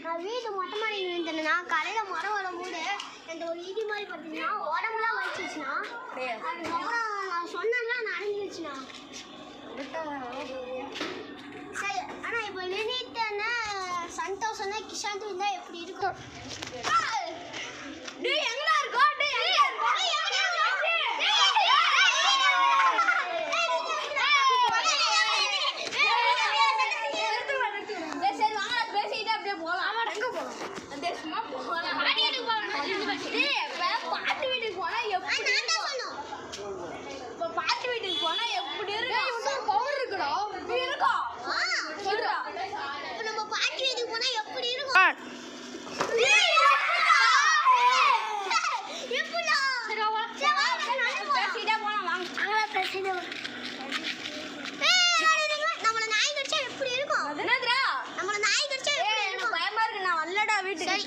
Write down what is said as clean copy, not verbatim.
நான் வீட்டு மொட்டை மாடி நின்றுட்டேன்னா காலையில் மரம் வரும்போது அந்த ஒரு இடி மாதிரி பார்த்தீங்கன்னா உடம்புலாம் வலிச்சிச்சுண்ணா. அதுக்கப்புறம் நான் சொன்னேன்னா நடந்துச்சுண்ணா. சரி, ஆனால் இப்போ லினிட்டேன்னா சந்தோஷம்னா கிஷாந்த் இருந்தால் எப்படி இருக்கும்? எங்கடா இருக்கோம்? பாட்டு வீட்டுக்கு போனா எப்படி இருக்கும்? பவர் இருக்குடா. இருக்கும் சொல்றா. இப்ப நம்ம பாட்டு வீட்டுக்கு போனா எப்படி இருக்கும்? நம்மள நாய் கடிச்சா எப்படி இருக்கும்? நம்மள நாய் கடிச்சா எப்படி இருக்கும்? பயமா இருக்கு. நான் வரலடா வீட்டுக்கு.